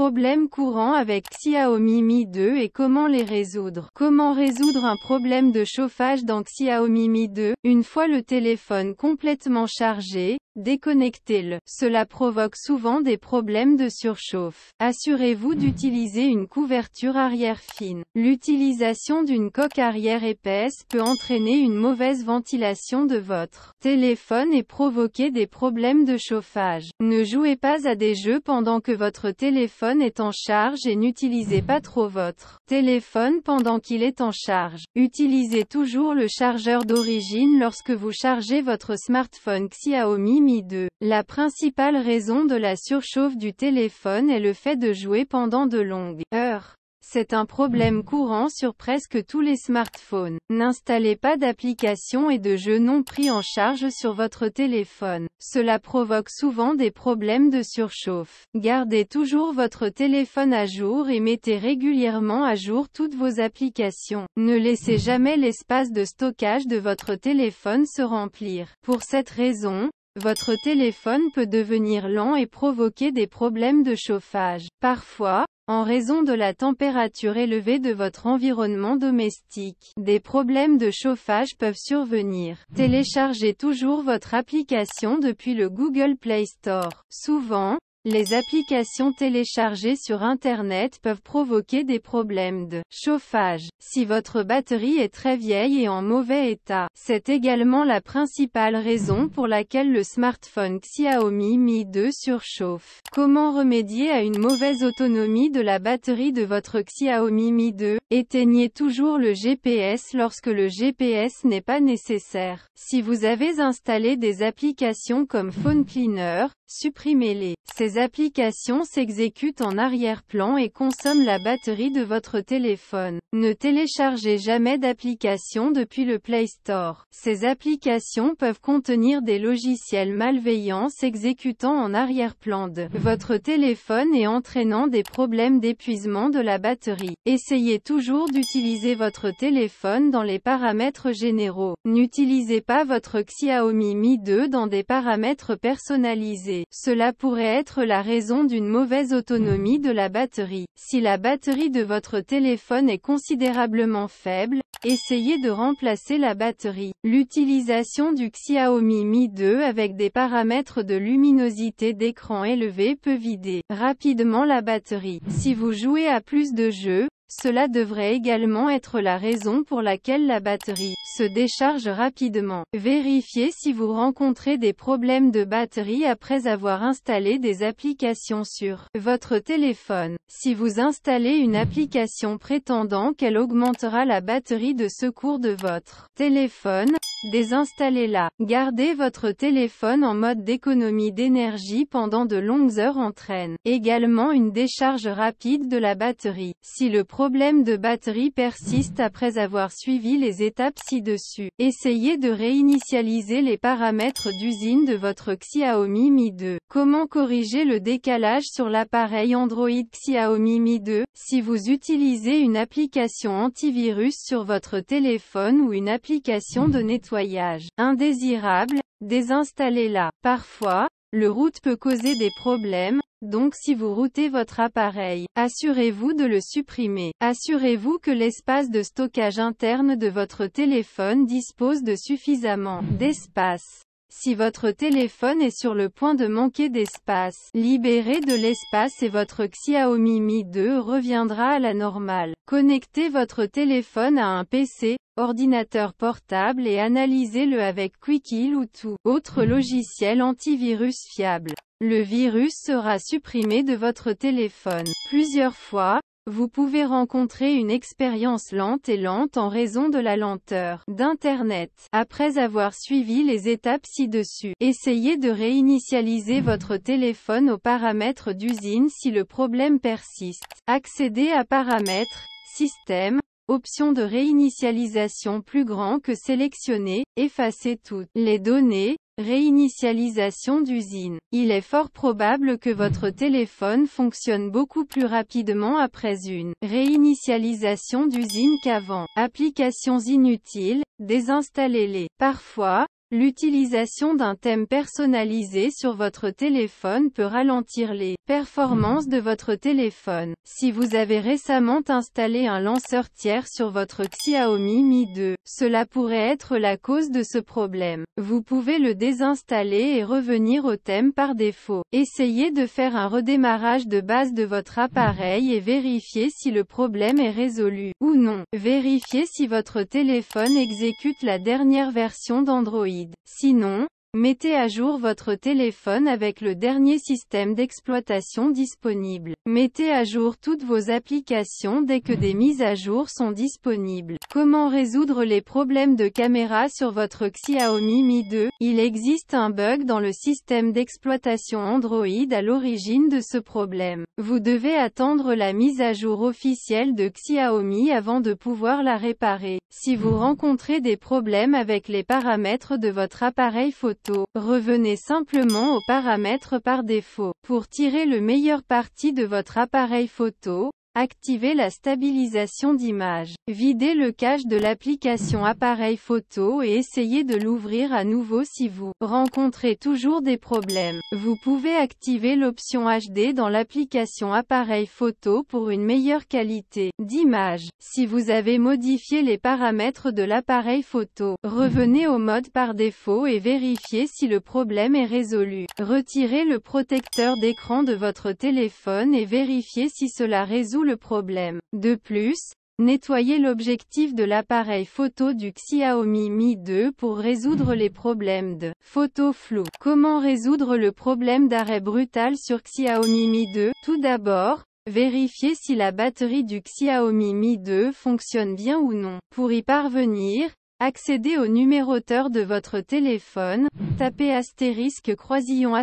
Problèmes courants avec Xiaomi Mi 2 et comment les résoudre. Comment résoudre un problème de chauffage dans Xiaomi Mi 2? Une fois le téléphone complètement chargé, déconnectez-le. Cela provoque souvent des problèmes de surchauffe. Assurez-vous d'utiliser une couverture arrière fine. L'utilisation d'une coque arrière épaisse peut entraîner une mauvaise ventilation de votre téléphone et provoquer des problèmes de chauffage. Ne jouez pas à des jeux pendant que votre téléphone est en charge et n'utilisez pas trop votre téléphone pendant qu'il est en charge. Utilisez toujours le chargeur d'origine lorsque vous chargez votre smartphone Xiaomi Mi 2. La principale raison de la surchauffe du téléphone est le fait de jouer pendant de longues heures. C'est un problème courant sur presque tous les smartphones. N'installez pas d'applications et de jeux non pris en charge sur votre téléphone. Cela provoque souvent des problèmes de surchauffe. Gardez toujours votre téléphone à jour et mettez régulièrement à jour toutes vos applications. Ne laissez jamais l'espace de stockage de votre téléphone se remplir. Pour cette raison, votre téléphone peut devenir lent et provoquer des problèmes de chauffage. Parfois, en raison de la température élevée de votre environnement domestique, des problèmes de chauffage peuvent survenir. Téléchargez toujours votre application depuis le Google Play Store. Souvent, les applications téléchargées sur Internet peuvent provoquer des problèmes de chauffage. Si votre batterie est très vieille et en mauvais état, c'est également la principale raison pour laquelle le smartphone Xiaomi Mi 2 surchauffe. Comment remédier à une mauvaise autonomie de la batterie de votre Xiaomi Mi 2? Éteignez toujours le GPS lorsque le GPS n'est pas nécessaire. Si vous avez installé des applications comme Phone Cleaner, supprimez-les. Ces applications s'exécutent en arrière-plan et consomment la batterie de votre téléphone. Ne téléchargez jamais d'applications depuis le Play Store. Ces applications peuvent contenir des logiciels malveillants s'exécutant en arrière-plan de votre téléphone et entraînant des problèmes d'épuisement de la batterie. Essayez toujours d'utiliser votre téléphone dans les paramètres généraux. N'utilisez pas votre Xiaomi Mi 2 dans des paramètres personnalisés. Cela pourrait être la raison d'une mauvaise autonomie de la batterie. Si la batterie de votre téléphone est considérablement faible, essayez de remplacer la batterie. L'utilisation du Xiaomi Mi 2 avec des paramètres de luminosité d'écran élevés peut vider rapidement la batterie. Si vous jouez à plus de jeux, cela devrait également être la raison pour laquelle la batterie se décharge rapidement. Vérifiez si vous rencontrez des problèmes de batterie après avoir installé des applications sur votre téléphone. Si vous installez une application prétendant qu'elle augmentera la batterie de secours de votre téléphone, désinstallez-la. Gardez votre téléphone en mode d'économie d'énergie pendant de longues heures entraîne également une décharge rapide de la batterie. Si le problème de batterie persiste après avoir suivi les étapes ci-dessus, essayez de réinitialiser les paramètres d'usine de votre Xiaomi Mi 2. Comment corriger le décalage sur l'appareil Android Xiaomi Mi 2? Si vous utilisez une application antivirus sur votre téléphone ou une application de nettoyage indésirable, désinstallez-la. Parfois, le root peut causer des problèmes, donc si vous routez votre appareil, assurez-vous de le supprimer. Assurez-vous que l'espace de stockage interne de votre téléphone dispose de suffisamment d'espace. Si votre téléphone est sur le point de manquer d'espace, libérez de l'espace et votre Xiaomi Mi 2 reviendra à la normale. Connectez votre téléphone à un PC, ordinateur portable et analysez-le avec QuickHeal ou tout autre logiciel antivirus fiable. Le virus sera supprimé de votre téléphone plusieurs fois. Vous pouvez rencontrer une expérience lente en raison de la lenteur d'Internet. Après avoir suivi les étapes ci-dessus, essayez de réinitialiser votre téléphone aux paramètres d'usine si le problème persiste. Accédez à Paramètres, Système, option de réinitialisation plus grand que sélectionner, effacez toutes les données, réinitialisation d'usine. Il est fort probable que votre téléphone fonctionne beaucoup plus rapidement après une réinitialisation d'usine qu'avant. Applications inutiles, désinstallez-les. Parfois, L'utilisation d'un thème personnalisé sur votre téléphone peut ralentir les performances de votre téléphone. Si vous avez récemment installé un lanceur tiers sur votre Xiaomi Mi 2, cela pourrait être la cause de ce problème. Vous pouvez le désinstaller et revenir au thème par défaut. Essayez de faire un redémarrage de base de votre appareil et vérifiez si le problème est résolu ou non. Vérifiez si votre téléphone exécute la dernière version d'Android. Sinon, mettez à jour votre téléphone avec le dernier système d'exploitation disponible. Mettez à jour toutes vos applications dès que des mises à jour sont disponibles. Comment résoudre les problèmes de caméra sur votre Xiaomi Mi 2? Il existe un bug dans le système d'exploitation Android à l'origine de ce problème. Vous devez attendre la mise à jour officielle de Xiaomi avant de pouvoir la réparer. Si vous rencontrez des problèmes avec les paramètres de votre appareil photo, revenez simplement aux paramètres par défaut. Pour tirer le meilleur parti de votre appareil photo, activez la stabilisation d'image. Videz le cache de l'application appareil photo et essayez de l'ouvrir à nouveau si vous rencontrez toujours des problèmes. Vous pouvez activer l'option HD dans l'application appareil photo pour une meilleure qualité d'image. Si vous avez modifié les paramètres de l'appareil photo, revenez au mode par défaut et vérifiez si le problème est résolu. Retirez le protecteur d'écran de votre téléphone et vérifiez si cela résout le problème. De plus, nettoyez l'objectif de l'appareil photo du Xiaomi Mi 2 pour résoudre les problèmes de photo floue. Comment résoudre le problème d'arrêt brutal sur Xiaomi Mi 2? Tout d'abord, vérifiez si la batterie du Xiaomi Mi 2 fonctionne bien ou non. Pour y parvenir, accédez au numéroteur de votre téléphone, tapez astérisque croisillon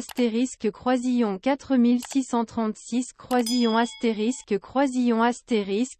4636 croisillon astérisque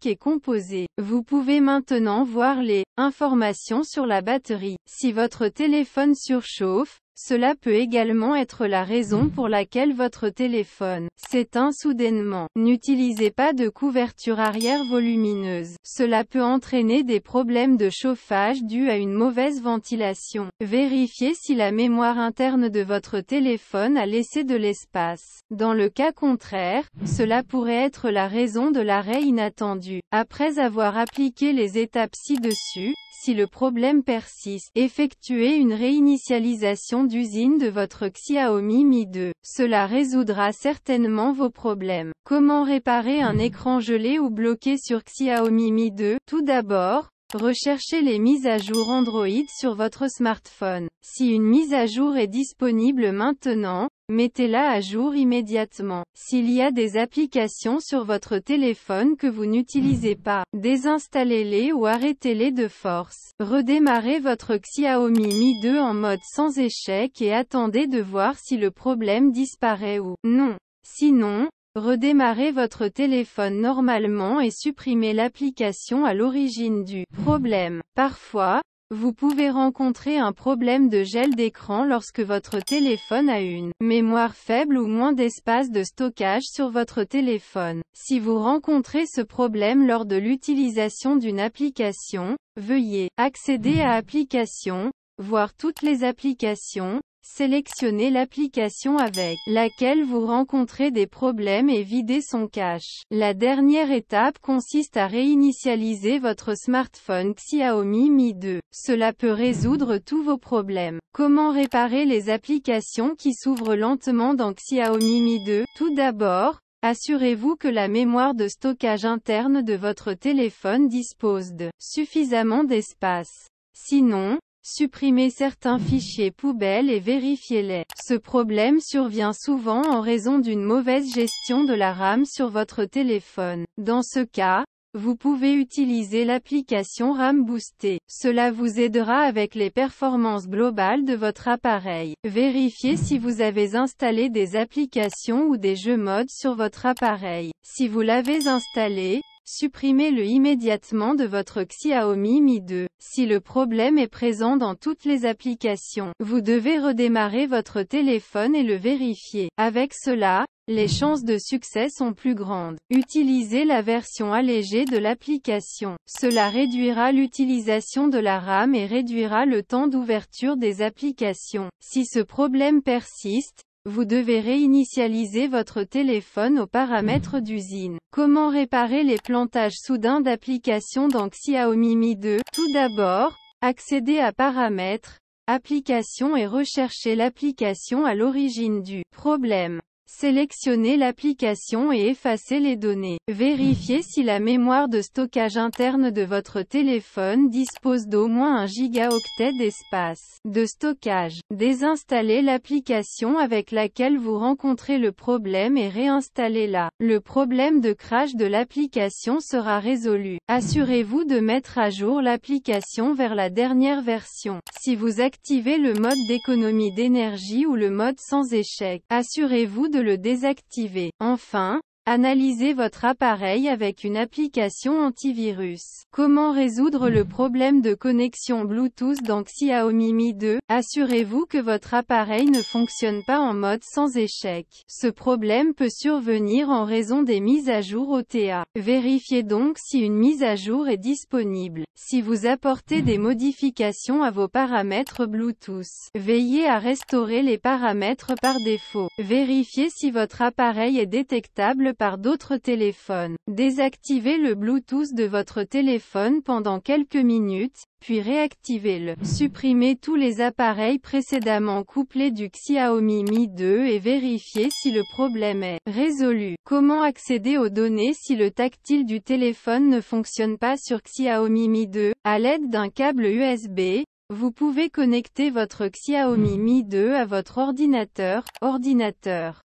et composez. Vous pouvez maintenant voir les informations sur la batterie. Si votre téléphone surchauffe, cela peut également être la raison pour laquelle votre téléphone s'éteint soudainement. N'utilisez pas de couverture arrière volumineuse. Cela peut entraîner des problèmes de chauffage dus à une mauvaise ventilation. Vérifiez si la mémoire interne de votre téléphone a laissé de l'espace. Dans le cas contraire, cela pourrait être la raison de l'arrêt inattendu. Après avoir appliqué les étapes ci-dessus, si le problème persiste, effectuez une réinitialisation d'usine de votre Xiaomi Mi 2. Cela résoudra certainement vos problèmes. Comment réparer un écran gelé ou bloqué sur Xiaomi Mi 2? Tout d'abord, recherchez les mises à jour Android sur votre smartphone. Si une mise à jour est disponible maintenant, mettez-la à jour immédiatement. S'il y a des applications sur votre téléphone que vous n'utilisez pas, désinstallez-les ou arrêtez-les de force. Redémarrez votre Xiaomi Mi 2 en mode sans échec et attendez de voir si le problème disparaît ou non. Sinon, redémarrez votre téléphone normalement et supprimez l'application à l'origine du problème. Parfois, vous pouvez rencontrer un problème de gel d'écran lorsque votre téléphone a une mémoire faible ou moins d'espace de stockage sur votre téléphone. Si vous rencontrez ce problème lors de l'utilisation d'une application, veuillez accéder à Applications, voir toutes les applications, sélectionnez l'application avec laquelle vous rencontrez des problèmes et videz son cache. La dernière étape consiste à réinitialiser votre smartphone Xiaomi Mi 2. Cela peut résoudre tous vos problèmes. Comment réparer les applications qui s'ouvrent lentement dans Xiaomi Mi 2? Tout d'abord, assurez-vous que la mémoire de stockage interne de votre téléphone dispose de suffisamment d'espace. Sinon, supprimez certains fichiers poubelles et vérifiez-les. Ce problème survient souvent en raison d'une mauvaise gestion de la RAM sur votre téléphone. Dans ce cas, vous pouvez utiliser l'application RAM Boostée. Cela vous aidera avec les performances globales de votre appareil. Vérifiez si vous avez installé des applications ou des jeux mods sur votre appareil. Si vous l'avez installé, supprimez-le immédiatement de votre Xiaomi Mi 2. Si le problème est présent dans toutes les applications, vous devez redémarrer votre téléphone et le vérifier. Avec cela, les chances de succès sont plus grandes. Utilisez la version allégée de l'application. Cela réduira l'utilisation de la RAM et réduira le temps d'ouverture des applications. Si ce problème persiste, vous devez réinitialiser votre téléphone aux paramètres d'usine. Comment réparer les plantages soudains d'applications dans Xiaomi Mi 2? Tout d'abord, accédez à Paramètres, Applications et recherchez l'application à l'origine du problème. Sélectionnez l'application et effacez les données. Vérifiez si la mémoire de stockage interne de votre téléphone dispose d'au moins 1 gigaoctet d'espace de stockage. Désinstallez l'application avec laquelle vous rencontrez le problème et réinstallez-la. Le problème de crash de l'application sera résolu. Assurez-vous de mettre à jour l'application vers la dernière version. Si vous activez le mode d'économie d'énergie ou le mode sans échec, assurez-vous de le désactiver. Enfin, analysez votre appareil avec une application antivirus. Comment résoudre le problème de connexion Bluetooth dans Xiaomi Mi 2? Assurez-vous que votre appareil ne fonctionne pas en mode sans échec. Ce problème peut survenir en raison des mises à jour OTA. Vérifiez donc si une mise à jour est disponible. Si vous apportez des modifications à vos paramètres Bluetooth, veillez à restaurer les paramètres par défaut. Vérifiez si votre appareil est détectable par d'autres téléphones. Désactivez le Bluetooth de votre téléphone pendant quelques minutes, puis réactivez-le. Supprimez tous les appareils précédemment couplés du Xiaomi Mi 2 et vérifiez si le problème est résolu. Comment accéder aux données si le tactile du téléphone ne fonctionne pas sur Xiaomi Mi 2? À l'aide d'un câble USB, vous pouvez connecter votre Xiaomi Mi 2 à votre ordinateur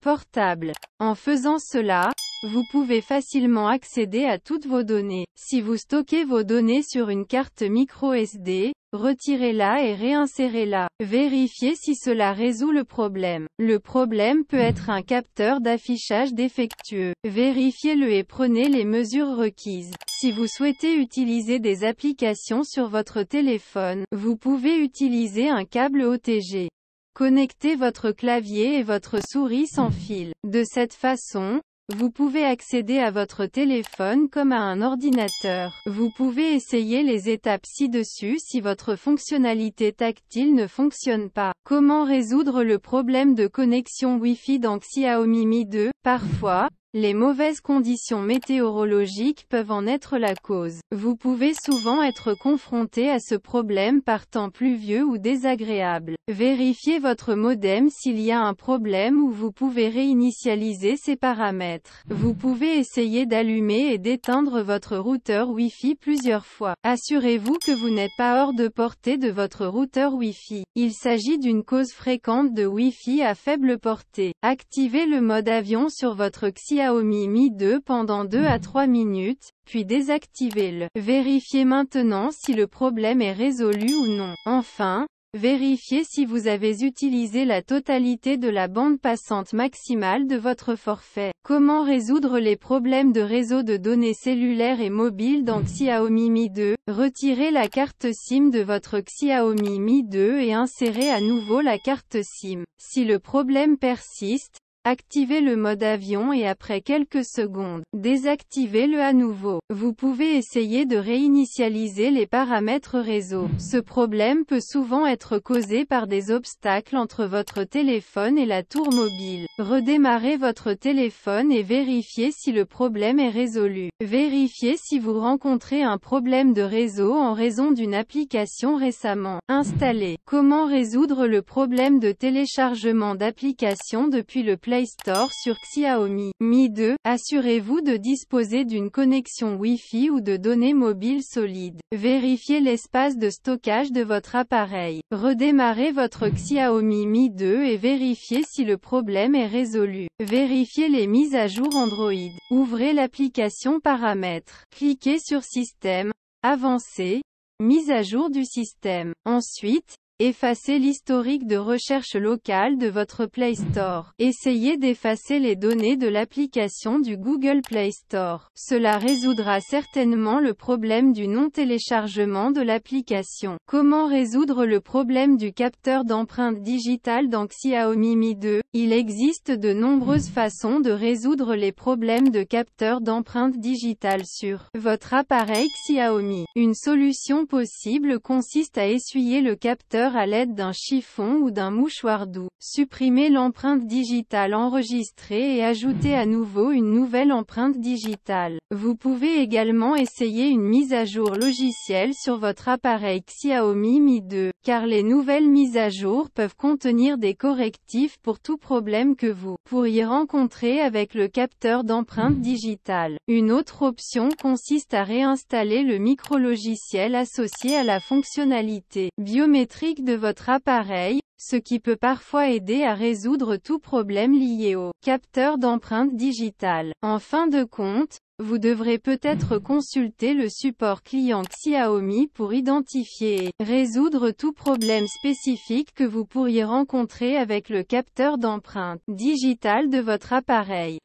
portable. En faisant cela, vous pouvez facilement accéder à toutes vos données. Si vous stockez vos données sur une carte micro SD, retirez-la et réinsérez-la. Vérifiez si cela résout le problème. Le problème peut être un capteur d'affichage défectueux. Vérifiez-le et prenez les mesures requises. Si vous souhaitez utiliser des applications sur votre téléphone, vous pouvez utiliser un câble OTG. Connectez votre clavier et votre souris sans fil. De cette façon, vous pouvez accéder à votre téléphone comme à un ordinateur. Vous pouvez essayer les étapes ci-dessus si votre fonctionnalité tactile ne fonctionne pas. Comment résoudre le problème de connexion Wi-Fi dans Xiaomi Mi 2? Parfois, les mauvaises conditions météorologiques peuvent en être la cause. Vous pouvez souvent être confronté à ce problème par temps pluvieux ou désagréable. Vérifiez votre modem s'il y a un problème ou vous pouvez réinitialiser ses paramètres. Vous pouvez essayer d'allumer et d'éteindre votre routeur Wi-Fi plusieurs fois. Assurez-vous que vous n'êtes pas hors de portée de votre routeur Wi-Fi. Il s'agit d'une cause fréquente de Wi-Fi à faible portée. Activez le mode avion sur votre Xiaomi Mi 2 pendant 2 à 3 minutes, puis désactivez-le. Vérifiez maintenant si le problème est résolu ou non. Enfin, vérifiez si vous avez utilisé la totalité de la bande passante maximale de votre forfait. Comment résoudre les problèmes de réseau de données cellulaires et mobiles dans Xiaomi Mi 2? Retirez la carte SIM de votre Xiaomi Mi 2 et insérez à nouveau la carte SIM. Si le problème persiste, activez le mode avion et après quelques secondes, désactivez-le à nouveau. Vous pouvez essayer de réinitialiser les paramètres réseau. Ce problème peut souvent être causé par des obstacles entre votre téléphone et la tour mobile. Redémarrez votre téléphone et vérifiez si le problème est résolu. Vérifiez si vous rencontrez un problème de réseau en raison d'une application récemment installée. Comment résoudre le problème de téléchargement d'applications depuis le Play Store sur Xiaomi Mi 2? Assurez-vous de disposer d'une connexion Wi-Fi ou de données mobiles solides. Vérifiez l'espace de stockage de votre appareil. Redémarrez votre Xiaomi Mi 2 et vérifiez si le problème est résolu. Vérifiez les mises à jour Android. Ouvrez l'application Paramètres. Cliquez sur Système, Avancé, Mise à jour du système. Ensuite, Effacez l'historique de recherche locale de votre Play Store. Essayez d'effacer les données de l'application du Google Play Store. Cela résoudra certainement le problème du non-téléchargement de l'application. Comment résoudre le problème du capteur d'empreinte digitale dans Xiaomi Mi 2? Il existe de nombreuses façons de résoudre les problèmes de capteur d'empreinte digitale sur votre appareil Xiaomi. Une solution possible consiste à essuyer le capteur à l'aide d'un chiffon ou d'un mouchoir doux. Supprimez l'empreinte digitale enregistrée et ajoutez à nouveau une nouvelle empreinte digitale. Vous pouvez également essayer une mise à jour logicielle sur votre appareil Xiaomi Mi 2, car les nouvelles mises à jour peuvent contenir des correctifs pour tout problème que vous pourriez rencontrer avec le capteur d'empreinte digitale. Une autre option consiste à réinstaller le micrologiciel associé à la fonctionnalité biométrique de votre appareil, ce qui peut parfois aider à résoudre tout problème lié au capteur d'empreinte digitale. En fin de compte, vous devrez peut-être consulter le support client Xiaomi pour identifier et résoudre tout problème spécifique que vous pourriez rencontrer avec le capteur d'empreinte digitale de votre appareil.